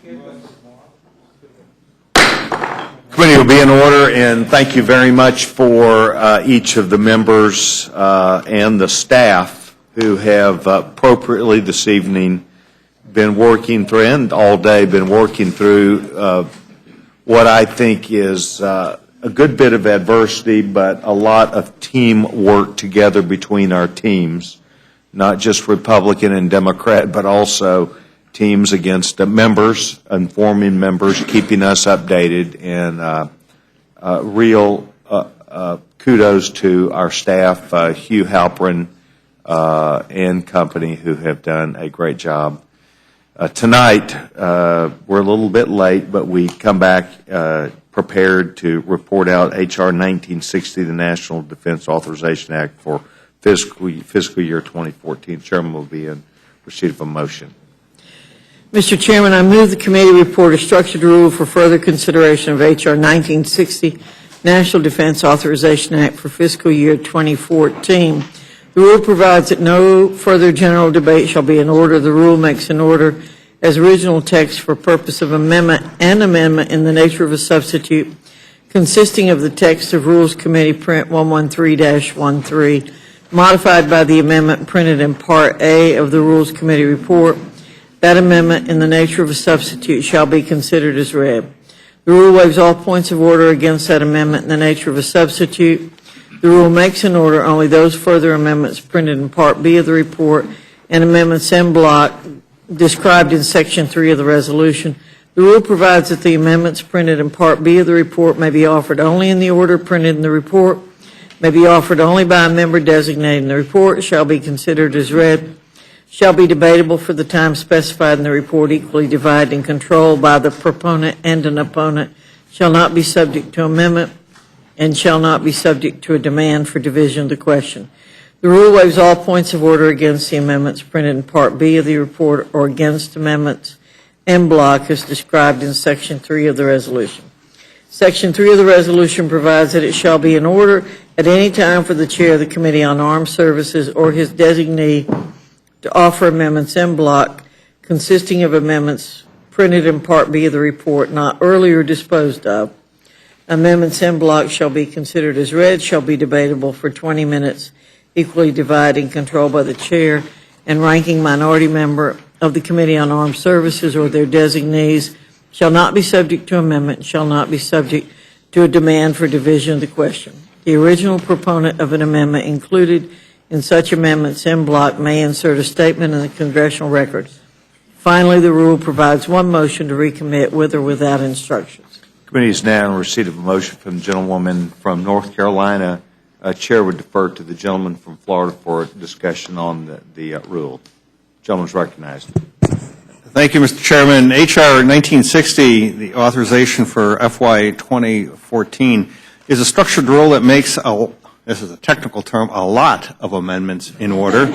Committee will be in order, and thank you very much for each of the members and the staff who have appropriately this evening been working through, and all day been working through what I think is a good bit of adversity, but a lot of teamwork together between our teams, not just Republican and Democrat, but also teams against members, informing members, keeping us updated, and real kudos to our staff, Hugh Halperin and company, who have done a great job. Tonight, we're a little bit late, but we come back prepared to report out H.R. 1960, the National Defense Authorization Act for fiscal year 2014. Chairman will be in receipt of a motion. Mr. Chairman, I move the committee report a structured rule for further consideration of H.R. 1960, National Defense Authorization Act for fiscal year 2014. The rule provides that no further general debate shall be in order. The rule makes an order as original text for purpose of amendment and amendment in the nature of a substitute, consisting of the text of Rules Committee Print 113-13, modified by the amendment printed in Part A of the Rules Committee report. That amendment in the nature of a substitute shall be considered as read. The rule waives all points of order against that amendment in the nature of a substitute. The rule makes in order only those further amendments printed in Part B of the report and amendments en bloc described in Section 3 of the resolution. The rule provides that the amendments printed in Part B of the report may be offered only in the order printed in the report, may be offered only by a member designated in the report, shall be considered as read, shall be debatable for the time specified in the report, equally divided and controlled by the proponent and an opponent, shall not be subject to amendment, and shall not be subject to a demand for division of the question. The rule waives all points of order against the amendments printed in Part B of the report or against amendments en bloc as described in Section 3 of the resolution. Section 3 of the resolution provides that it shall be in order at any time for the chair of the Committee on Armed Services or his designee to offer amendments en bloc consisting of amendments printed in Part B of the report not earlier disposed of. Amendments en bloc shall be considered as read, shall be debatable for 20 minutes, equally divided and controlled by the chair and ranking minority member of the Committee on Armed Services or their designees, shall not be subject to amendment, shall not be subject to a demand for division of the question. The original proponent of an amendment included in such amendments en bloc may insert a statement in the congressional record. Finally, the rule provides one motion to recommit with or without instructions. The committee is now in receipt of a motion from the gentlewoman from North Carolina. Chair would defer to the gentleman from Florida for a discussion on the rule. The gentleman is recognized. Thank you, Mr. Chairman. H.R. 1960, the authorization for FY 2014, is a structured rule that makes this is a technical term, a lot of amendments in order.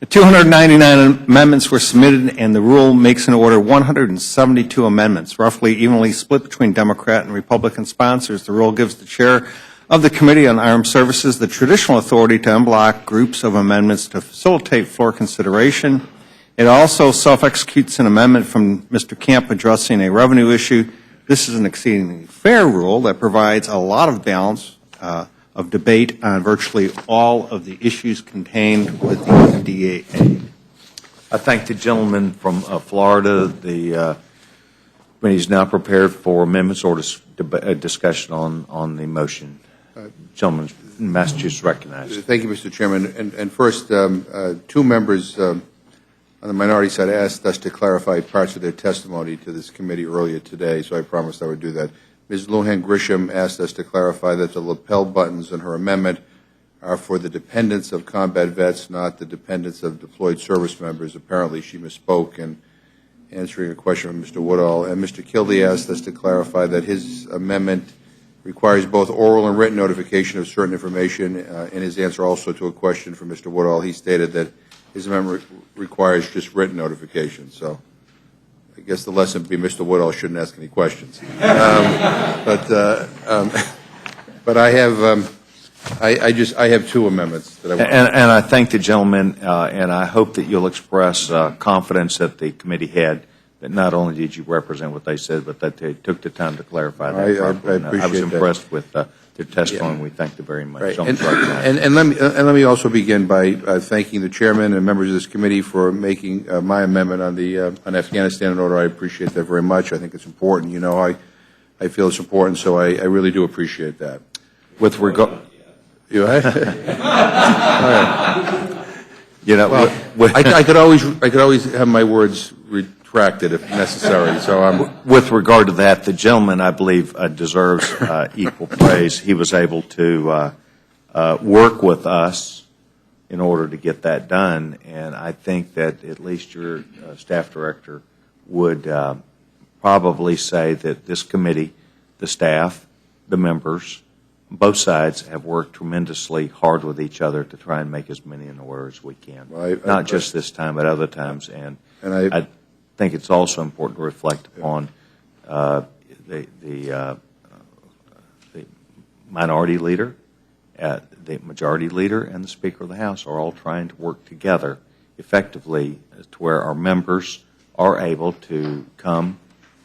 299 amendments were submitted, and the rule makes in order 172 amendments, roughly evenly split between Democrat and Republican sponsors. The rule gives the chair of the Committee on Armed Services the traditional authority to en bloc groups of amendments to facilitate floor consideration. It also self-executes an amendment from Mr. Camp addressing a revenue issue. This is an exceedingly fair rule that provides a lot of balance of debate on virtually all of the issues contained with the DAA. I thank the gentleman from Florida. The committee is now prepared for amendments or discussion on the motion. Gentleman from Massachusetts recognized. Thank you, Mr. Chairman. And first, two members on the minority side asked us to clarify parts of their testimony to this committee earlier today, so I promised I would do that. Ms. Lujan Grisham asked us to clarify that the lapel buttons in her amendment are for the dependents of combat vets, not the dependents of deployed service members. Apparently she misspoke in answering a question from Mr. Woodall. And Mr. Kildee asked us to clarify that his amendment requires both oral and written notification of certain information. In his answer also to a question from Mr. Woodall, he stated that his amendment requires just written notification. So I guess the lesson would be Mr. Woodall shouldn't ask any questions. But I have two amendments that I want. And I thank the gentleman, and I hope that you'll express confidence that the committee had that not only did you represent what they said, but that they took the time to clarify that. I properly. And appreciate I was that. impressed with their testimony. We thank them very much. Right. So much recognized. And let me also begin by thanking the chairman and members of this committee for making my amendment on the on Afghanistan order. I appreciate that very much. I think it's important. You know, I feel it's important, so I really do appreciate that. With regard, You, all right. you know, Well, I could always have my words retracted if necessary. So I'm. with regard to that, the gentleman, I believe, deserves equal praise. He was able to work with us in order to get that done, and I think that at least your staff director would probably say that this committee, the staff, the members, both sides have worked tremendously hard with each other to try and make as many in order as we can. Well, Not just this time, but other times. And I think it's also important to reflect upon the minority leader, the majority leader, and the Speaker of the House are all trying to work together effectively to where our members are able to come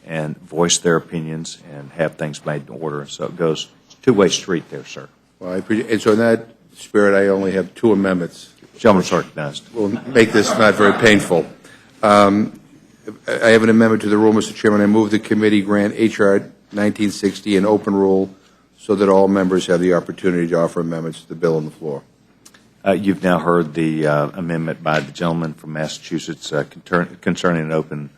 and voice their opinions and have things made in order. So it goes two-way street there, sir. Well, I appreciate. And so in that spirit, I only have 2 amendments. Gentleman's recognized. We'll make this not very painful. I have an amendment to the rule, Mr. Chairman. I move the committee grant H.R. 1960 an open rule so that all members have the opportunity to offer amendments to the bill on the floor. You've now heard the amendment by the gentleman from Massachusetts concerning an open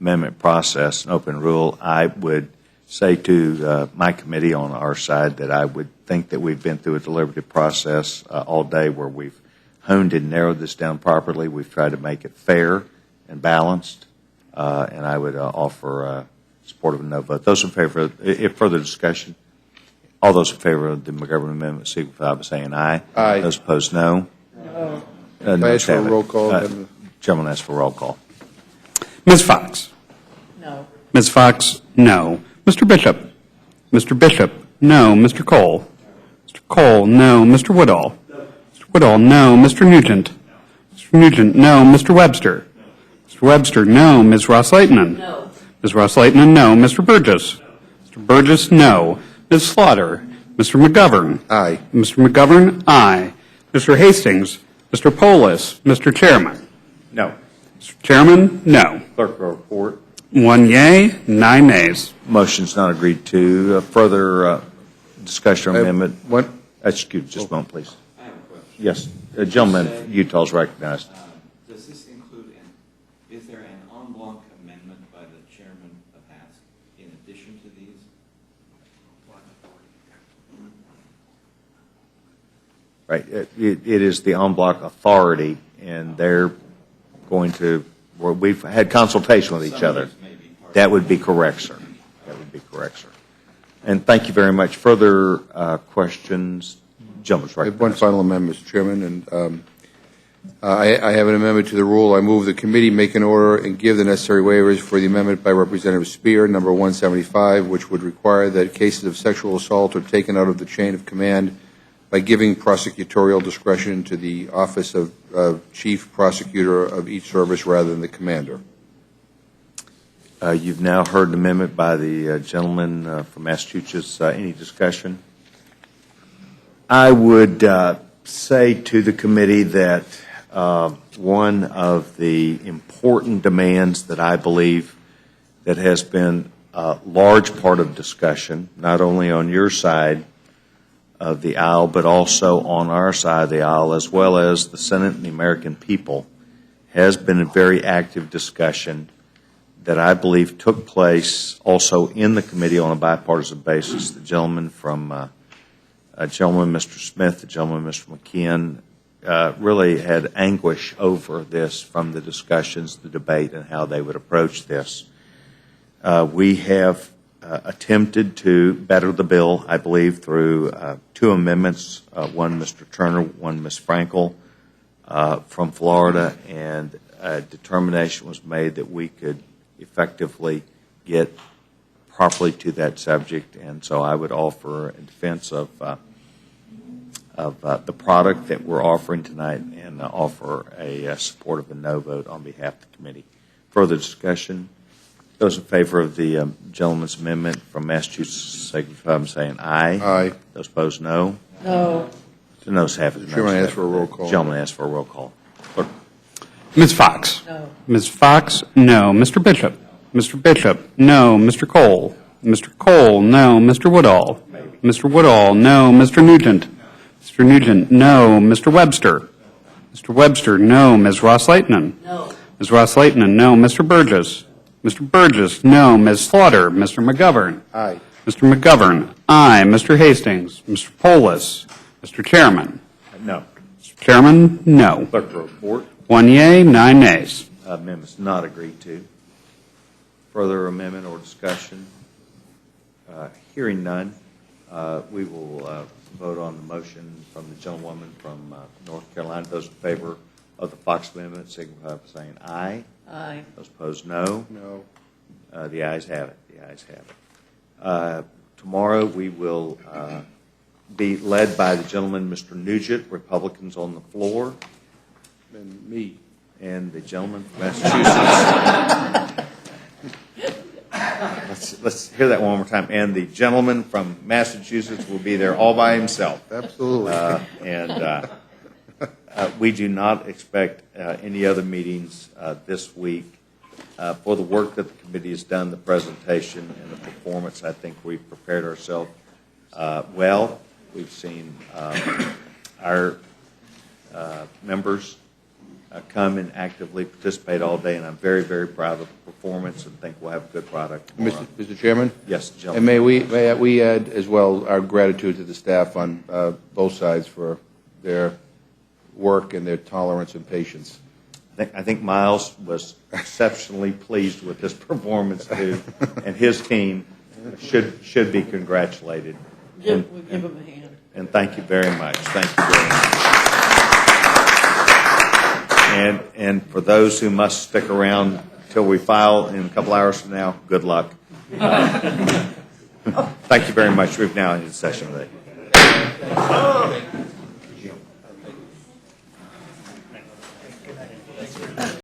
amendment process, an open rule. I would say to my committee on our side that I would think that we've been through a deliberative process all day where we've honed and narrowed this down properly. We've tried to make it fair and balanced, and I would offer support of a no vote. Those in favor, if further discussion, all those in favor of the McGovern amendment signify by saying aye. Aye. Those opposed, no. Can I ask for a roll call? Gentleman asks for roll call. Ms. Fox? No. Ms. Fox, no. Mr. Bishop? Mr. Bishop, no. Mr. Cole? Mr. Cole, no. Mr. Woodall? Mr. Woodall, no. Mr. Nugent? Mr. Nugent, no. Mr. Webster? Mr. Webster, no. Ms. Ross-Leitonen? No. Ms. Ross-Leitonen, no. Mr. Burgess? Mr. Burgess, no. Ms. Slaughter? Mr. McGovern? Aye. Mr. McGovern, aye. Mr. Hastings? Mr. Polis? Mr. Chairman? No. Mr. Chairman, no. Clerk will report. 1 yea, 9 nays. Motion's not agreed to. Further discussion or amendment? What? Excuse just a moment, please. I have a question. Yes. The gentleman from Utah is recognized. Does this include, is there an en bloc amendment by the chairman of HASC in addition to these? Right. It is the en bloc authority, and they're going to, we've had consultation with each other. That would be correct, sir. That would be correct, sir. And thank you very much. Further questions? Gentleman's I have recognized. one final amendment, Mr. Chairman, and I have an amendment to the rule. I move the committee make an order and give the necessary waivers for the amendment by Representative Spear, number 175, which would require that cases of sexual assault are taken out of the chain of command by giving prosecutorial discretion to the Office of Chief Prosecutor of each service rather than the commander. You've now heard an amendment by the gentleman from Massachusetts. Any discussion? I would say to the committee that one of the important demands that I believe that has been a large part of discussion, not only on your side of the aisle, but also on our side of the aisle, as well as the Senate and the American people, has been a very active discussion that I believe took place also in the committee on a bipartisan basis. The gentleman from Mr. Smith, the gentleman, Mr. McKeon, really had anguish over this from the discussions, the debate, and how they would approach this. We have attempted to better the bill, I believe, through 2 amendments, one Mr. Turner, one Ms. Frankel from Florida, and a determination was made that we could effectively get properly to that subject. And so I would offer a defense of the product that we're offering tonight and offer a support of a no vote on behalf of the committee. Further discussion? Those in favor of the gentleman's amendment from Massachusetts, signify by saying aye. Aye. Those opposed, no. No. The noes have it. The Chairman, noes I have ask for a it. roll call. Gentleman asked for a roll call. Clerk. Ms. Fox? No. Ms. Fox, no. Mr. Bishop? Mr. Bishop, no. Mr. Cole? Mr. Cole, no. Mr. Woodall? Mr. Woodall, no. Mr. Nugent? Mr. Nugent, no. Mr. Webster? Mr. Webster, no. Ms. Ross-Lehtinen? No. Ms. Ross-Lehtinen, no. Mr. Burgess? Mr. Burgess, no. Ms. Slaughter? Mr. McGovern? Aye. Mr. McGovern, aye. Mr. Hastings? Mr. Polis? Mr. Chairman? No. Mr. Chairman, no. Clerk report. 1 yea, 9 nays. Amendment's not agreed to. Further amendment or discussion? Hearing none, we will vote on the motion from the gentlewoman from North Carolina. Those in favor of the Fox amendment, signify by saying aye. Aye. Those opposed, no. No. The ayes have it. The ayes have it. Tomorrow, we will be led by the gentleman, Mr. Nugent, Republicans on the floor, And me. and the gentleman from Massachusetts. Let's hear that one more time. And the gentleman from Massachusetts will be there all by himself. Absolutely. And we do not expect any other meetings this week. For the work that the committee has done, the presentation and the performance, I think we've prepared ourselves well. We've seen our members come and actively participate all day, and I'm very, very proud of the performance and think we'll have a good product tomorrow. Mr. Chairman? Yes, And gentlemen. may we add as well our gratitude to the staff on both sides for their work and their tolerance and patience. I think Miles was exceptionally pleased with his performance too, and his team should be congratulated. We'll give him a hand. And thank you very much. Thank you very much. And for those who must stick around till we file in a couple hours from now, good luck. Thank you very much. We've now ended session today.